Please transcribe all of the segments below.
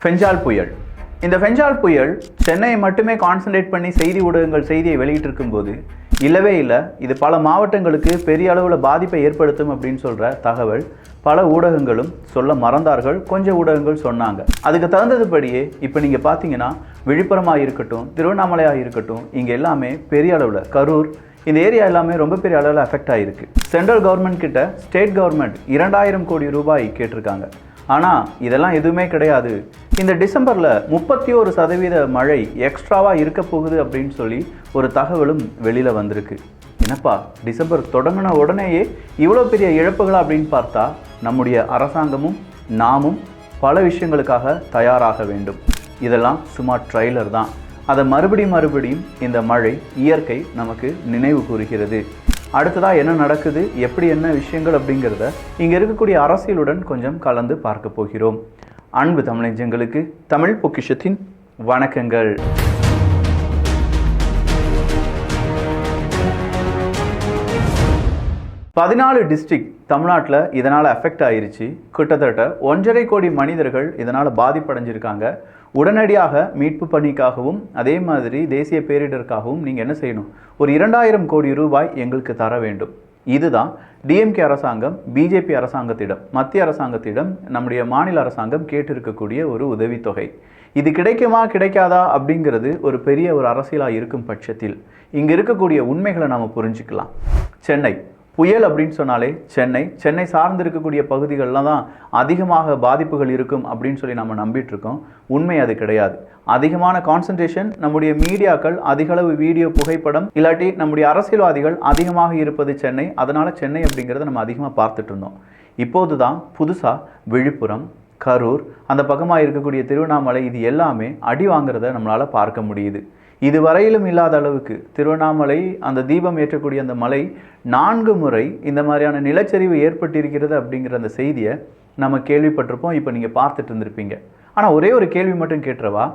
ஃபெஞ்சால் புயல். இந்த ஃபெஞ்சால் புயல் சென்னையை மட்டுமே கான்சன்ட்ரேட் பண்ணி செய்தி ஊடகங்கள் செய்தியை வெளியிட்டிருக்கும் போது இல்லவே இல்லை, இது பல மாவட்டங்களுக்கு பெரிய அளவில் பாதிப்பை ஏற்படுத்தும் அப்படின்னு சொல்கிற தகவல் பல ஊடகங்களும் சொல்ல மறந்தார்கள். கொஞ்சம் ஊடகங்கள் சொன்னாங்க. அதுக்கு தகுந்ததுபடியே இப்போ நீங்கள் பார்த்தீங்கன்னா விழுப்புரமாக இருக்கட்டும், திருவண்ணாமலையாக இருக்கட்டும், இங்கே எல்லாமே பெரிய அளவில், கரூர், இந்த ஏரியா எல்லாமே ரொம்ப பெரிய அளவில் அஃபெக்ட் ஆகிருக்கு. சென்ட்ரல் கவர்மெண்ட் கிட்ட ஸ்டேட் கவர்மெண்ட் 2000 கோடி ரூபாய் கேட்டிருக்காங்க. ஆனால் இதெல்லாம் எதுவுமே கிடையாது. இந்த டிசம்பரில் 31% மழை எக்ஸ்ட்ராவாக இருக்க போகுது அப்படின்னு சொல்லி ஒரு தகவலும் வெளியில் வந்திருக்கு. என்னப்பா, டிசம்பர் தொடங்கின உடனேயே இவ்வளோ பெரிய இழப்புகளா அப்படின்னு பார்த்தா, நம்முடைய அரசாங்கமும் நாமும் பல விஷயங்களுக்காக தயாராக வேண்டும். இதெல்லாம் சும்மா ட்ரைலர் தான். அதை மறுபடியும் இந்த மழை, இயற்கை நமக்கு நினைவு கூறுகிறது. அடுத்ததாக என்ன நடக்குது, எப்படி என்ன விஷயங்கள் அப்படிங்கிறத இங்கே இருக்கக்கூடிய அரசியலுடன் கொஞ்சம் கலந்து பார்க்க போகிறோம். அன்பு தமிழஞ்சங்களுக்கு தமிழ் பொக்கிஷத்தின் வணக்கங்கள். பதினாலு டிஸ்ட்ரிக்ட் தமிழ்நாட்டில் இதனால் அஃபெக்ட் ஆயிருச்சு. கிட்டத்தட்ட 1.5 கோடி மனிதர்கள் இதனால் பாதிப்படைஞ்சிருக்காங்க. உடனடியாக மீட்பு பணிக்காகவும் அதே மாதிரி தேசிய பேரிடருக்காகவும் நீங்கள் என்ன செய்யணும், ஒரு 2000 கோடி ரூபாய் எங்களுக்கு தர வேண்டும். இதுதான் டிஎம்கே அரசாங்கம் பிஜேபி அரசாங்கத்திடம், மத்திய அரசாங்கத்திடம் நம்முடைய மாநில அரசாங்கம் கேட்டிருக்கக்கூடிய ஒரு உதவித்தொகை. இது கிடைக்குமா கிடைக்காதா அப்படிங்கிறது ஒரு பெரிய ஒரு அரசியலாக இருக்கும் பட்சத்தில் இங்கே இருக்கக்கூடிய உண்மைகளை நாம் புரிஞ்சுக்கலாம். சென்னை புயல் அப்படின்னு சொன்னாலே சென்னை சார்ந்து இருக்கக்கூடிய பகுதிகளில் தான் அதிகமாக பாதிப்புகள் இருக்கும் அப்படின்னு சொல்லி நம்ம நம்பிட்டு இருக்கோம். உண்மை அது கிடையாது. அதிகமான கான்சன்ட்ரேஷன் நம்முடைய மீடியாக்கள், அதிகளவு வீடியோ, புகைப்படம், இல்லாட்டி நம்முடைய அரசியல்வாதிகள் அதிகமாக இருப்பது சென்னை. அதனால் சென்னை அப்படிங்கிறத நம்ம அதிகமாக பார்த்துட்டு இருந்தோம். இப்போது தான் புதுசாக விழுப்புரம், கரூர், அந்த பக்கமாக இருக்கக்கூடிய திருவண்ணாமலை, இது எல்லாமே அடி வாங்குறத நம்மளால் பார்க்க முடியுது. இதுவரையிலும் இல்லாத அளவுக்கு திருவண்ணாமலை அந்த தீபம் ஏற்றக்கூடிய அந்த மலை 4 முறை இந்த மாதிரியான நிலச்சரிவு ஏற்பட்டிருக்கிறது அப்படிங்கிற அந்த செய்தியை நம்ம கேள்விப்பட்டிருப்போம். இப்போ நீங்கள் பார்த்துட்டு இருந்திருப்பீங்க. ஆனால் ஒரே ஒரு கேள்வி மட்டும் கேட்டுறவா,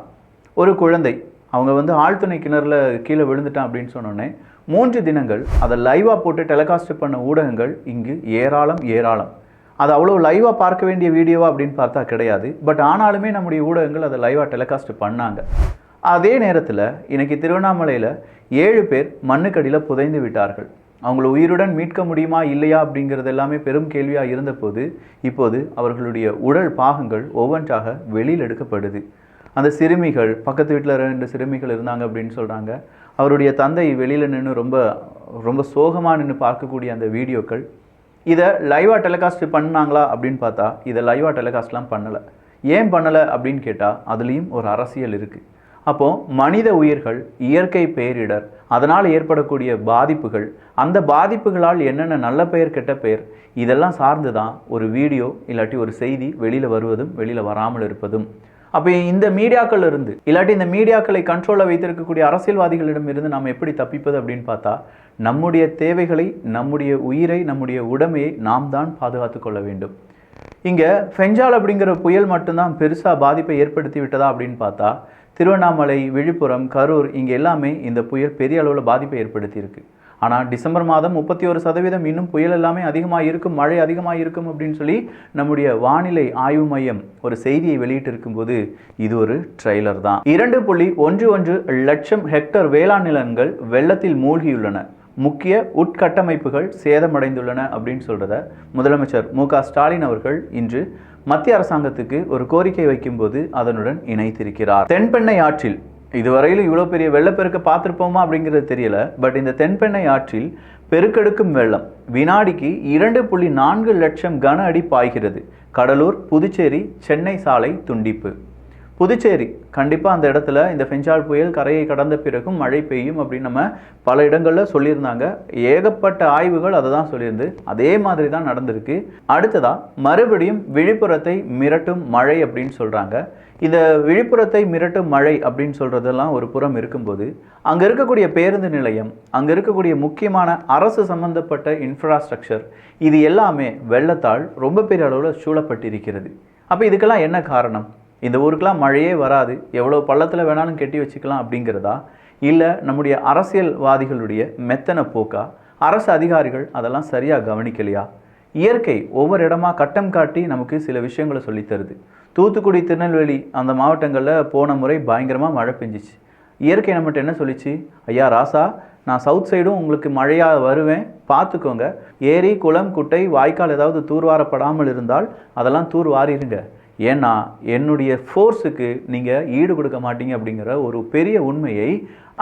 ஒரு குழந்தை அவங்க ஆழ்துணை கிணறுல கீழே விழுந்துட்டான் அப்படின்னு சொன்னோடனே 3 தினங்கள் அதை லைவாக போட்டு டெலிகாஸ்ட் பண்ண ஊடகங்கள் இங்கு ஏராளம். அது அவ்வளோ லைவாக பார்க்க வேண்டிய வீடியோவா அப்படின்னு பார்த்தா கிடையாது. பட் ஆனாலுமே நம்முடைய ஊடகங்கள் அதை லைவாக டெலிகாஸ்ட் பண்ணாங்க. அதே நேரத்தில் இன்னைக்கு திருவண்ணாமலையில் 7 பேர் மண்ணுக்கடியில் புதைந்து விட்டார்கள். அவங்கள உயிருடன் மீட்க முடியுமா இல்லையா அப்படிங்கிறது எல்லாமே பெரும் கேள்வியாக இருந்தபோது இப்போது அவர்களுடைய உடல் பாகங்கள் ஒவ்வொன்றாக வெளியில் எடுக்கப்படுது. அந்த சிறுமிகள், பக்கத்து வீட்டில் 2 சிறுமிகள் இருந்தாங்க அப்படின்னு சொல்கிறாங்க. அவருடைய தந்தை வெளியில் நின்று ரொம்ப சோகமாக நின்று பார்க்கக்கூடிய அந்த வீடியோக்கள். இதை லைவாக டெலிகாஸ்ட் பண்ணாங்களா அப்படின்னு பார்த்தா இதை லைவாக டெலிகாஸ்ட்லாம் பண்ணலை. ஏன் பண்ணலை அப்படின்னு கேட்டால் அதுலேயும் ஒரு அரசியல் இருக்குது. அப்போது மனித உயிர்கள், இயற்கை பேரிடர், அதனால் ஏற்படக்கூடிய பாதிப்புகள், அந்த பாதிப்புகளால் என்னென்ன நல்ல பெயர் கெட்ட பெயர், இதெல்லாம் சார்ந்து தான் ஒரு வீடியோ இல்லாட்டி ஒரு செய்தி வெளியில் வருவதும் வெளியில் வராமல் இருப்பதும். அப்போ இந்த மீடியாக்கள் இருந்து இல்லாட்டி இந்த மீடியாக்களை கண்ட்ரோலில் வைத்திருக்கக்கூடிய அரசியல்வாதிகளிடம் இருந்து நாம் எப்படி தப்பிப்பது அப்படின்னு பார்த்தா, நம்முடைய தேவைகளை, நம்முடைய உயிரை, நம்முடைய உடைமையை நாம் தான் பாதுகாத்து கொள்ள வேண்டும். இங்கே ஃபெஞ்சால் அப்படிங்கிற புயல் மட்டும்தான் பெருசாக பாதிப்பை ஏற்படுத்தி விட்டதா அப்படின்னு பார்த்தா, திருவண்ணாமலை, விழுப்புரம், கரூர், இங்கே எல்லாமே இந்த புயல் பெரிய அளவில் பாதிப்பை ஏற்படுத்தியிருக்கு. ஆனால் டிசம்பர் மாதம் 31% இன்னும் புயல் எல்லாமே அதிகமாக இருக்கும், மழை அதிகமாக இருக்கும் அப்படின்னு சொல்லி நம்முடைய வானிலை ஆய்வு மையம் ஒரு செய்தியை வெளியிட்டு இருக்கும்போது இது ஒரு ட்ரெய்லர் தான். 2.11 லட்சம் ஹெக்டர் வேளாண் நிலங்கள் வெள்ளத்தில் மூழ்கியுள்ளன, முக்கிய உட்கட்டமைப்புகள் சேதமடைந்துள்ளன அப்படின்னு சொல்கிறத முதலமைச்சர் மு.க. ஸ்டாலின் அவர்கள் இன்று மத்திய அரசாங்கத்துக்கு ஒரு கோரிக்கை வைக்கும்போது அதனுடன் இணைத்திருக்கிறார். தென்பெண்ணை ஆற்றில் இதுவரையிலும் இவ்வளோ பெரிய வெள்ளப்பெருக்க பார்த்துருப்போமா அப்படிங்கிறது தெரியல. பட் இந்த தென்பெண்ணை ஆற்றில் பெருக்கெடுக்கும் வெள்ளம் வினாடிக்கு 2.4 லட்சம் கன அடி பாய்கிறது. கடலூர், புதுச்சேரி, சென்னை சாலை துண்டிப்பு. புதுச்சேரி கண்டிப்பாக அந்த இடத்துல இந்த ஃபெஞ்சால் புயல் கரையை கடந்த பிறகும் மழை பெய்யும் அப்படின்னு நம்ம பல இடங்களில் சொல்லியிருந்தாங்க. ஏகப்பட்ட ஆய்வுகள் அதை தான் சொல்லியிருந்து, அதே மாதிரி தான் நடந்திருக்கு. அடுத்ததாக மறுபடியும் விழுப்புரத்தை மிரட்டும் மழை அப்படின்னு சொல்கிறாங்க. இந்த விழுப்புரத்தை மிரட்டும் மழை அப்படின்னு சொல்கிறதெல்லாம் ஒரு புறம் இருக்கும்போது, அங்கே இருக்கக்கூடிய பேருந்து நிலையம், அங்கே இருக்கக்கூடிய முக்கியமான அரசு சம்பந்தப்பட்ட இன்ஃப்ராஸ்ட்ரக்சர், இது எல்லாமே வெள்ளத்தால் ரொம்ப பெரிய அளவில் சூழப்பட்டிருக்கிறது. அப்போ இதுக்கெல்லாம் என்ன காரணம்? இந்த ஊருக்கெலாம் மழையே வராது, எவ்வளோ பள்ளத்தில் வேணாலும் கட்டி வச்சுக்கலாம் அப்படிங்கிறதா, இல்லை நம்முடைய அரசியல்வாதிகளுடைய மெத்தன போக்கா, அரசு அதிகாரிகள் அதெல்லாம் சரியாக கவனிக்கலையா? இயற்கை ஒவ்வொரு இடமா கட்டம் காட்டி நமக்கு சில விஷயங்களை சொல்லித்தருது. தூத்துக்குடி, திருநெல்வேலி அந்த மாவட்டங்களில் போன முறை பயங்கரமாக மழை பெஞ்சிச்சு. இயற்கை நம்மகிட்ட என்ன சொல்லிச்சு, ஐயா ராசா, நான் சவுத் சைடும் உங்களுக்கு மழையாக வருவேன், பார்த்துக்கோங்க. ஏரி, குளம், குட்டை, வாய்க்கால் ஏதாவது தூர்வாரப்படாமல் இருந்தால் அதெல்லாம் தூர்வாரிடுங்க. ஏன்னா என்னுடைய ஃபோர்ஸுக்கு நீங்கள் ஈடு கொடுக்க மாட்டீங்க அப்படிங்கிற ஒரு பெரிய உண்மையை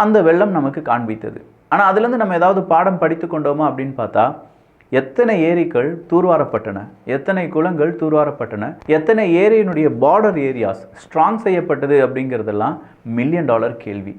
அந்த வெள்ளம் நமக்கு காண்பித்தது. ஆனால் அதுலேருந்து நம்ம ஏதாவது பாடம் படித்து கொண்டோமா அப்படின்னு பார்த்தா, எத்தனை ஏரிகள் தூர்வாரப்பட்டன, எத்தனை குளங்கள் தூர்வாரப்பட்டன, எத்தனை ஏரியினுடைய பார்டர் ஏரியாஸ் ஸ்ட்ராங் செய்யப்பட்டது அப்படிங்கிறதெல்லாம் $1,000,000 கேள்வி.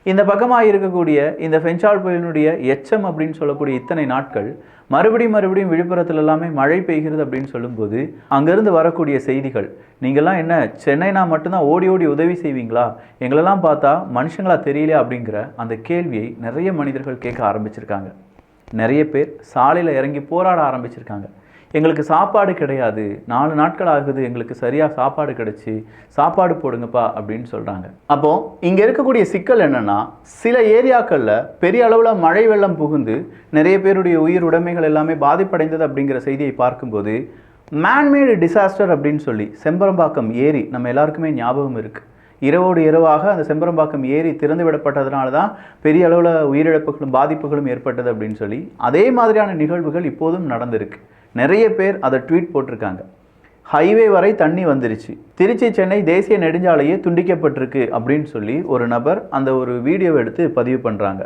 இந்த பக்கமாக இருக்கக்கூடிய இந்த ஃபெஞ்சால் புயலினுடைய எச்சம் அப்படின்னு சொல்லக்கூடிய இத்தனை நாட்கள் மறுபடியும் விழுப்புரத்தில் எல்லாமே மழை பெய்கிறது அப்படின்னு சொல்லும்போது அங்கேருந்து வரக்கூடிய செய்திகள், நீங்கள்லாம் என்ன சென்னைனா மட்டும்தான் ஓடி ஓடி உதவி செய்வீங்களா, எங்களெல்லாம் பார்த்தா மனுஷங்களா தெரியல அப்படிங்கிற அந்த கேள்வியை நிறைய மனிதர்கள் கேட்க ஆரம்பிச்சிருக்காங்க. நிறைய பேர் சாலையில் இறங்கி போராட ஆரம்பிச்சிருக்காங்க. எங்களுக்கு சாப்பாடு கிடையாது, 4 நாட்கள் ஆகுது எங்களுக்கு சரியாக சாப்பாடு கிடைச்சி, சாப்பாடு போடுங்கப்பா அப்படின்னு சொல்கிறாங்க. அப்போது இங்கே இருக்கக்கூடிய சிக்கல் என்னென்னா, சில ஏரியாக்களில் பெரிய அளவில் மழை வெள்ளம் புகுந்து நிறைய பேருடைய உயிர் உடைமைகள் எல்லாமே பாதிப்படைந்தது அப்படிங்கிற செய்தியை பார்க்கும்போது, மேன்மேடு டிசாஸ்டர் அப்படின்னு சொல்லி செம்பரம்பாக்கம் ஏரி நம்ம எல்லாருக்குமே ஞாபகம் இருக்குது. இரவோடு இரவாக அந்த செம்பரம்பாக்கம் ஏரி திறந்து விடப்பட்டதுனால தான் பெரிய அளவில் உயிரிழப்புகளும் பாதிப்புகளும் ஏற்பட்டது அப்படின்னு சொல்லி அதே மாதிரியான நிகழ்வுகள் இப்போதும் நடந்திருக்கு. நிறைய பேர் அதை ட்வீட் போட்டிருக்காங்க. ஹைவே வரை தண்ணி வந்துருச்சு, திருச்சி சென்னை தேசிய நெடுஞ்சாலையே துண்டிக்கப்பட்டிருக்கு அப்படின்னு சொல்லி ஒரு நபர் அந்த ஒரு வீடியோவை எடுத்து பதிவு பண்ணுறாங்க.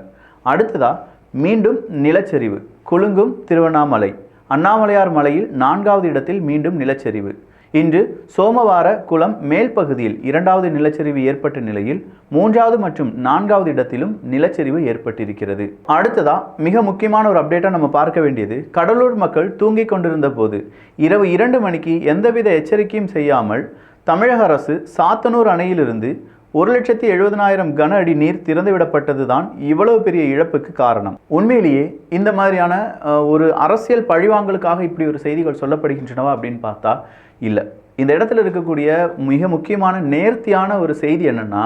அடுத்ததாக மீண்டும் நிலச்சரிவு, குலுங்கும் திருவண்ணாமலை, அண்ணாமலையார் மலையில் 4வது இடத்தில் மீண்டும் நிலச்சரிவு. இன்று சோமவார குளம் மேல் பகுதியில் 2வது நிலச்சரிவு ஏற்பட்ட நிலையில் 3வது மற்றும் 4வது இடத்திலும் நிலச்சரிவு ஏற்பட்டிருக்கிறது. அடுத்ததா மிக முக்கியமான ஒரு அப்டேட்டா நம்ம பார்க்க வேண்டியது, கடலூர் மக்கள் தூங்கிக் கொண்டிருந்த போது இரவு 2 மணிக்கு எந்தவித எச்சரிக்கையும் செய்யாமல் தமிழக அரசு சாத்தனூர் அணையிலிருந்து 1,70,000 கன அடி நீர் திறந்துவிடப்பட்டது தான் இவ்வளவு பெரிய இழப்புக்கு காரணம். உண்மையிலேயே இந்த மாதிரியான ஒரு அரசியல் பழிவாங்கலுக்காக இப்படி ஒரு செய்திகள் சொல்லப்படுகின்றனவா அப்படின்னு பார்த்தா இல்லை. இந்த இடத்துல இருக்கக்கூடிய மிக முக்கியமான நேர்த்தியான ஒரு செய்தி என்னன்னா,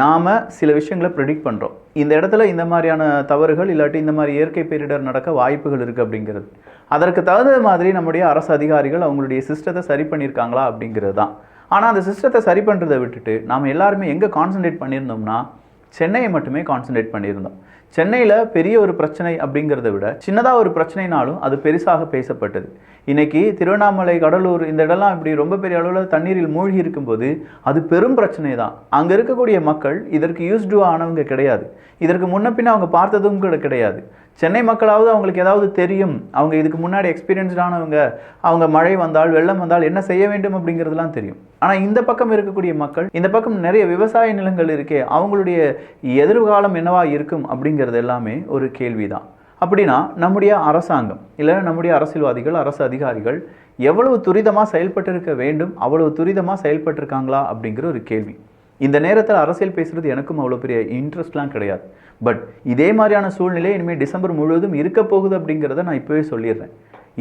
நாம் சில விஷயங்களை ப்ரெடிக்ட் பண்ணுறோம். இந்த இடத்துல இந்த மாதிரியான தவறுகள் இல்லாட்டி இந்த மாதிரி இயற்கை பேரிடர் நடக்க வாய்ப்புகள் இருக்குது அப்படிங்கிறது. அதற்கு தகுந்த மாதிரி நம்முடைய அரசு அதிகாரிகள் அவங்களுடைய சிஸ்டத்தை சரி பண்ணியிருக்காங்களா அப்படிங்கிறது தான். ஆனால் அந்த சிஸ்டத்தை சரி பண்ணுறதை விட்டுட்டு நாம் எல்லாருமே எங்கே கான்சன்ட்ரேட் பண்ணியிருந்தோம்னா, சென்னையை மட்டுமே கான்சன்ட்ரேட் பண்ணியிருந்தோம். சென்னையில் பெரிய ஒரு பிரச்சனை அப்படிங்கிறத விட சின்னதாக ஒரு பிரச்சனைனாலும் அது பெருசாக பேசப்பட்டது. இன்றைக்கி திருவண்ணாமலை, கடலூர் இந்த இடம்லாம் இப்படி ரொம்ப பெரிய அளவில் தண்ணீரில் மூழ்கி இருக்கும்போது அது பெரும் பிரச்சனை தான். அங்கே இருக்கக்கூடிய மக்கள் இதற்கு யூஸ்டு ஆனவங்க கிடையாது, இதற்கு முன்ன பின்ன அவங்க பார்த்ததும் கூட கிடையாது. சென்னை மக்களாவது அவங்களுக்கு ஏதாவது தெரியும், அவங்க இதுக்கு முன்னாடி எக்ஸ்பீரியன்ஸ்டானவங்க, அவங்க மழை வந்தால் வெள்ளம் வந்தால் என்ன செய்ய வேண்டும் அப்படிங்கிறதுலாம் தெரியும். ஆனால் இந்த பக்கம் இருக்கக்கூடிய மக்கள், இந்த பக்கம் நிறைய விவசாய நிலங்கள் இருக்கே, அவங்களுடைய எதிர்காலம் என்னவா இருக்கும் அப்படிங்கிறது எல்லாமே ஒரு கேள்விதான். அப்படின்னா நம்முடைய அரசாங்கம் இல்லை நம்முடைய அரசியல்வாதிகள், அரசு அதிகாரிகள் எவ்வளவு துரிதமாக செயல்பட்டிருக்க வேண்டும், அவ்வளவு துரிதமாக செயல்பட்டிருக்காங்களா அப்படிங்கிற ஒரு கேள்வி. இந்த நேரத்தில் அரசியல் பேசுகிறது எனக்கும் அவ்வளோ பெரிய இன்ட்ரெஸ்ட்லாம் கிடையாது. பட் இதே மாதிரியான சூழ்நிலை இனிமேல் டிசம்பர் முழுவதும் இருக்க போகுது அப்படிங்கிறத நான் இப்போவே சொல்லிடுறேன்.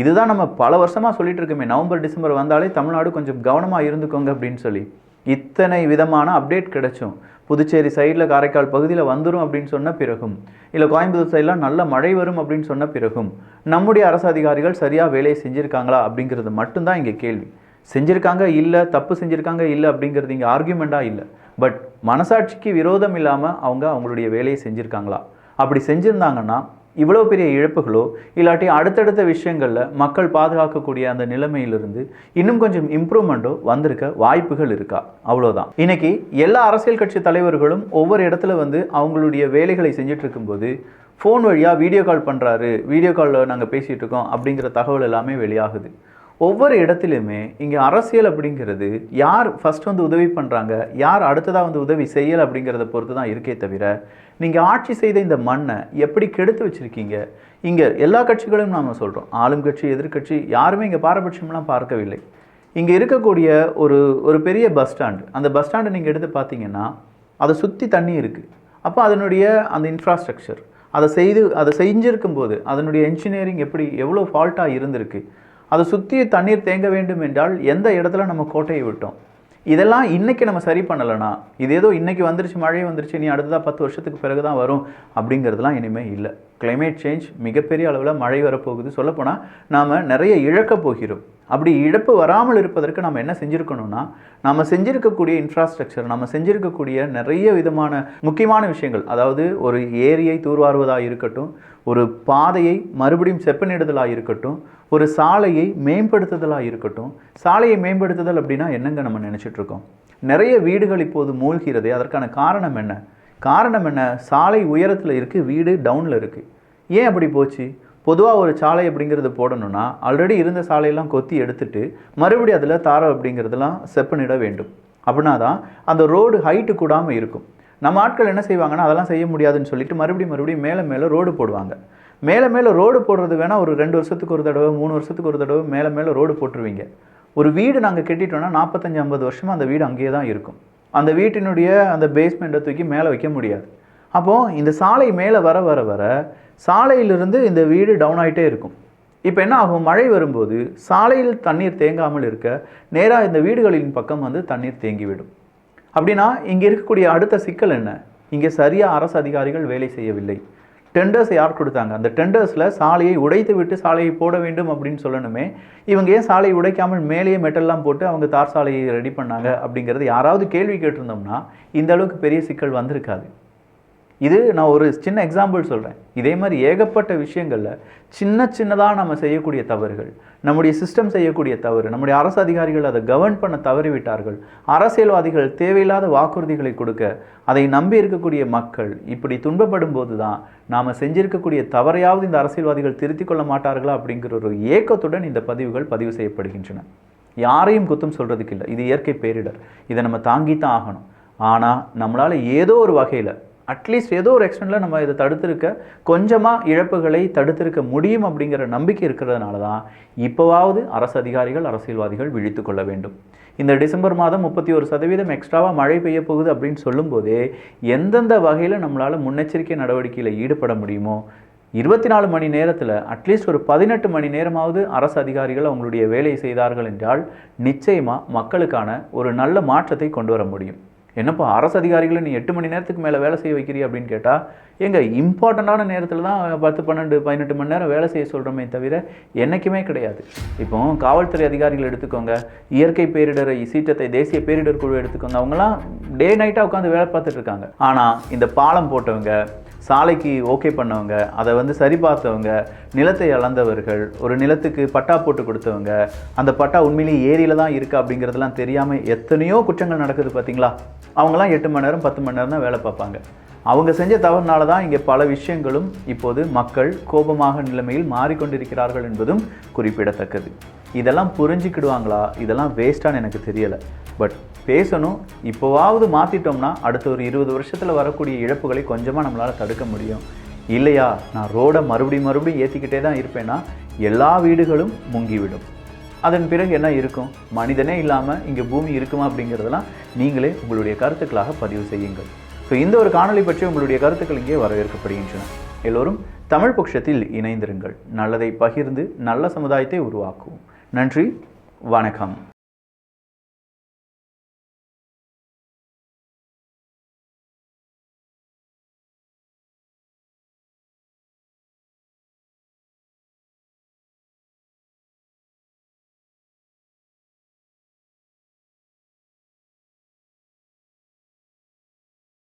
இதுதான் நம்ம பல வருஷமாக சொல்லிட்டு இருக்கோமே, நவம்பர் டிசம்பர் வந்தாலே தமிழ்நாடு கொஞ்சம் கவனமாக இருந்துக்கோங்க அப்படின்னு சொல்லி. இத்தனை விதமான அப்டேட் கிடைச்சும் புதுச்சேரி சைடில் காரைக்கால் பகுதியில் வந்துடும் அப்படின்னு சொன்ன பிறகும், இல்லை கோயம்புத்தூர் சைடில் நல்ல மழை வரும் அப்படின்னு சொன்ன பிறகும் நம்முடைய அரசு அதிகாரிகள் சரியாக வேலையை செஞ்சுருக்காங்களா அப்படிங்கிறது மட்டும்தான் இங்கே கேள்வி. செஞ்சுருக்காங்க இல்லை, தப்பு செஞ்சுருக்காங்க இல்லை அப்படிங்கிறது இங்கே ஆர்கியூமெண்ட்டாக இல்லை. பட் மனசாட்சிக்கு விரோதம் இல்லாமல் அவங்க அவங்களுடைய வேலையை செஞ்சுருக்காங்களா? அப்படி செஞ்சுருந்தாங்கன்னா இவ்வளோ பெரிய இழப்புகளோ இல்லாட்டி அடுத்தடுத்த விஷயங்களில் மக்கள் பாதுகாக்கக்கூடிய அந்த நிலைமையிலிருந்து இன்னும் கொஞ்சம் இம்ப்ரூவ்மெண்ட்டோ வந்திருக்க வாய்ப்புகள் இருக்கா? அவ்வளோதான். இன்னைக்கு எல்லா அரசியல் கட்சி தலைவர்களும் ஒவ்வொரு இடத்துல வந்து அவங்களுடைய வேலைகளை செஞ்சுட்டு இருக்கும்போது ஃபோன் வழியாக வீடியோ கால் பண்ணுறாரு, வீடியோ காலில் நாங்கள் பேசிகிட்டு இருக்கோம் அப்படிங்கிற தகவல் எல்லாமே வெளியாகுது. ஒவ்வொரு இடத்துலையுமே இங்கே அரசியல் அப்படிங்கிறது யார் ஃபஸ்ட் வந்து உதவி பண்ணுறாங்க, யார் அடுத்ததாக வந்து உதவி செய்யலை அப்படிங்கிறத பொறுத்து தான் இருக்கே தவிர, நீங்கள் ஆட்சி செய்த இந்த மண்ணை எப்படி கெடுத்து வச்சுருக்கீங்க. இங்கே எல்லா கட்சிகளும் நாம் சொல்கிறோம், ஆளும் கட்சி எதிர்கட்சி யாருமே இங்கே பாரபட்சம்லாம் பார்க்கவில்லை. இங்கே இருக்கக்கூடிய ஒரு பெரிய பஸ் ஸ்டாண்டு, அந்த பஸ் ஸ்டாண்டை நீங்கள் எடுத்து பார்த்தீங்கன்னா அதை சுற்றி தண்ணி இருக்குது. அப்போ அதனுடைய அந்த இன்ஃப்ராஸ்ட்ரக்சர் அதை செஞ்சிருக்கும் போது அதனுடைய என்ஜினியரிங் எவ்வளோ ஃபால்ட்டாக இருந்திருக்கு. அதை சுற்றி தண்ணீர் தேங்க வேண்டும் என்றால் எந்த இடத்துல நம்ம கோட்டையை விட்டோம். இதெல்லாம் இன்றைக்கி நம்ம சரி பண்ணலைன்னா, இது ஏதோ இன்றைக்கி வந்துருச்சு, மழை வந்துருச்சு, நீ அடுத்ததாக 10 வருஷத்துக்கு பிறகு தான் வரும் அப்படிங்கிறதுலாம் இனிமேல் இல்லை. கிளைமேட் சேஞ்ச் மிகப்பெரிய அளவில் மழை வரப்போகுது. சொல்லப்போனால் நாம் நிறைய இழக்கப் போகிறோம். அப்படி இழப்பு வராமல் இருப்பதற்கு நம்ம என்ன செஞ்சுருக்கணும்னா, நம்ம செஞ்சுருக்கக்கூடிய இன்ஃப்ராஸ்ட்ரக்சர், நம்ம செஞ்சுருக்கக்கூடிய நிறைய விதமான முக்கியமான விஷயங்கள், அதாவது ஒரு ஏரியை தூர்வாருவதாக இருக்கட்டும், ஒரு பாதையை மறுபடியும் செப்பனிடுதலாக இருக்கட்டும், ஒரு சாலையை மேம்படுத்துதலாக இருக்கட்டும். சாலையை மேம்படுத்துதல் அப்படின்னா என்னங்க நம்ம நினச்சிட்ருக்கோம்? நிறைய வீடுகள் இப்போது மூழ்கிறது. அதற்கான காரணம் என்ன? காரணம் என்ன? சாலை உயரத்தில் இருக்குது, வீடு டவுனில் இருக்குது. ஏன் அப்படி போச்சு? பொதுவாக ஒரு சாலை அப்படிங்கிறது போடணும்னா ஆல்ரெடி இருந்த சாலையெல்லாம் கொத்தி எடுத்துட்டு மறுபடியும் அதில் தாரை அப்படிங்கிறதெல்லாம் செப்பனிட வேண்டும். அப்படின்னா தான் அந்த ரோடு ஹைட்டு கூடாமல் இருக்கும். நம்ம ஆட்கள் என்ன செய்வாங்கன்னா, அதெல்லாம் செய்ய முடியாதுன்னு சொல்லிட்டு மறுபடியும் மேலே ரோடு போடுவாங்க. மேலே ரோடு போடுறது வேணால் ஒரு 2 வருஷத்துக்கு ஒரு தடவை, 3 வருஷத்துக்கு ஒரு தடவை மேலே ரோடு போட்டுருவீங்க. ஒரு வீடு நாங்கள் கட்டிட்டோம்னா 45-50 வருஷமாக அந்த வீடு அங்கேயே தான் இருக்கும். அந்த வீட்டினுடைய அந்த பேஸ்மெண்ட்டை தூக்கி மேலே வைக்க முடியாது. அப்போது இந்த சாலை மேலே வர வர வர சாலையிலிருந்து இந்த வீடு டவுன் ஆகிட்டே இருக்கும். இப்போ என்ன ஆகும்? மழை வரும்போது சாலையில் தண்ணீர் தேங்காமல் இருக்க நேராக இந்த வீடுகளின் பக்கம் வந்து தண்ணீர் தேங்கிவிடும். அப்படின்னா இங்கே இருக்கக்கூடிய அடுத்த சிக்கல் என்ன? இங்கே சரியாக அரசு அதிகாரிகள் வேலை செய்யவில்லை. டெண்டர்ஸ் யார் கொடுத்தாங்க? அந்த டெண்டர்ஸில் சாலையை உடைத்து விட்டு சாலையை போட வேண்டும் அப்படின்னு சொல்லணுமே. இவங்க ஏன் சாலையை உடைக்காமல் மேலேயே மெட்டல்லாம் போட்டு அவங்க தார் சாலையை ரெடி பண்ணாங்க அப்படிங்கிறது யாராவது கேள்வி கேட்டிருந்தோம்னா இந்த அளவுக்கு பெரிய சிக்கல் வந்திருக்காது. இது நான் ஒரு சின்ன எக்ஸாம்பிள் சொல்கிறேன். இதே மாதிரி ஏகப்பட்ட விஷயங்களில் சின்னதாக நம்ம செய்யக்கூடிய தவறுகள், நம்முடைய சிஸ்டம் செய்யக்கூடிய தவறு, நம்முடைய அரசு அதிகாரிகள் அதை கவர்ன் பண்ண தவறிவிட்டார்கள். அரசியல்வாதிகள் தேவையில்லாத வாக்குறுதிகளை கொடுக்க அதை நம்பி இருக்கக்கூடிய மக்கள் இப்படி துன்பப்படும் போது தான் நாம் செஞ்சிருக்கக்கூடிய தவறையாவது இந்த அரசியல்வாதிகள் திருத்திக் கொள்ள மாட்டார்களா அப்படிங்கிற ஒரு ஏக்கத்துடன் இந்த பதிவுகள் பதிவு செய்யப்படுகின்றன. யாரையும் குத்தம் சொல்கிறதுக்கு இல்லை. இது இயற்கை பேரிடர். இதை நம்ம தாங்கித்தான் ஆகணும். ஆனால் நம்மளால் ஏதோ ஒரு வகையில் அட்லீஸ்ட் ஏதோ ஒரு எக்ஸ்டெண்டில் நம்ம இதை தடுத்திருக்க, கொஞ்சமாக இழப்புகளை தடுத்திருக்க முடியும் அப்படிங்கிற நம்பிக்கை இருக்கிறதுனால தான் இப்போவாவது அரசு அதிகாரிகள், அரசியல்வாதிகள் விழித்து கொள்ள வேண்டும். இந்த டிசம்பர் மாதம் 31% எக்ஸ்ட்ராவாக மழை பெய்ய போகுது அப்படின்னு சொல்லும்போதே எந்தெந்த வகையில் நம்மளால் முன்னெச்சரிக்கை நடவடிக்கையில் ஈடுபட முடியுமோ 24 மணி நேரத்தில் அட்லீஸ்ட் ஒரு 18 மணி நேரமாவது அரசு அதிகாரிகள் அவங்களுடைய வேலையை செய்தார்கள் என்றால் நிச்சயமாக மக்களுக்கான ஒரு நல்ல மாற்றத்தை கொண்டு வர முடியும். என்னப்பா அரசு அதிகாரிகளை நீ 8 மணி நேரத்துக்கு மேலே வேலை செய்ய வைக்கிறிய அப்படின்னு கேட்டால், எங்கள் இம்பார்ட்டண்ட்டான நேரத்தில் தான் 10, 12, 18 மணி நேரம் வேலை செய்ய சொல்கிறோமே தவிர என்றைக்குமே கிடையாது. இப்போ காவல்துறை அதிகாரிகள் எடுத்துக்கோங்க, இயற்கை பேரிடர் சீற்றத்தை தேசிய பேரிடர் குழு எடுத்துக்கோங்க, அவங்களாம் டே நைட்டாக உட்காந்து வேலை பார்த்துட்டு இருக்காங்க. ஆனால் இந்த பாலம் போட்டவங்க, சாலைக்கு ஓகே பண்ணவங்க, அதை வந்து சரி பார்த்தவங்க, நிலத்தை அளந்தவர்கள், ஒரு நிலத்துக்கு பட்டா போட்டு கொடுத்தவங்க, அந்த பட்டா உண்மையிலேயே ஏரியில் தான் இருக்குது அப்படிங்கிறதுலாம் தெரியாமல் எத்தனையோ குற்றங்கள் நடக்குது பார்த்தீங்களா? அவங்களாம் 8 மணி நேரம் 10 மணி நேரம் தான் வேலை பார்ப்பாங்க. அவங்க செஞ்ச தவறுனால தான் இங்கே பல விஷயங்களும் இப்போது மக்கள் கோபமாக நிலைமையில் மாறிக்கொண்டிருக்கிறார்கள் என்பதும் குறிப்பிடத்தக்கது. இதெல்லாம் புரிஞ்சுக்கிடுவாங்களா? இதெல்லாம் வேஸ்ட்டான்னு எனக்கு தெரியலை. பட் பேசணும். இப்போவாவது மாற்றிட்டோம்னா அடுத்த ஒரு 20 வருஷத்தில் வரக்கூடிய இழப்புகளை கொஞ்சமாக நம்மளால் தடுக்க முடியும். இல்லையா, நான் ரோடை மறுபடியும் ஏற்றிக்கிட்டே தான் இருப்பேன்னா எல்லா வீடுகளும் முங்கிவிடும். அதன் பிறகு என்ன இருக்கும்? மனிதனே இல்லாமல் இங்கே பூமி இருக்குமா அப்படிங்கிறதெல்லாம் நீங்களே உங்களுடைய கருத்துக்களாக பதிவு செய்யுங்கள். ஸோ இந்த ஒரு காணொலி பற்றி உங்களுடைய கருத்துக்கள் இங்கே வரவேற்கப்படுகின்றன. எல்லோரும் தமிழ் பட்சத்தில் இணைந்திருங்கள். நல்லதை பகிர்ந்து நல்ல சமுதாயத்தை உருவாக்குவோம். நன்றி, வணக்கம்.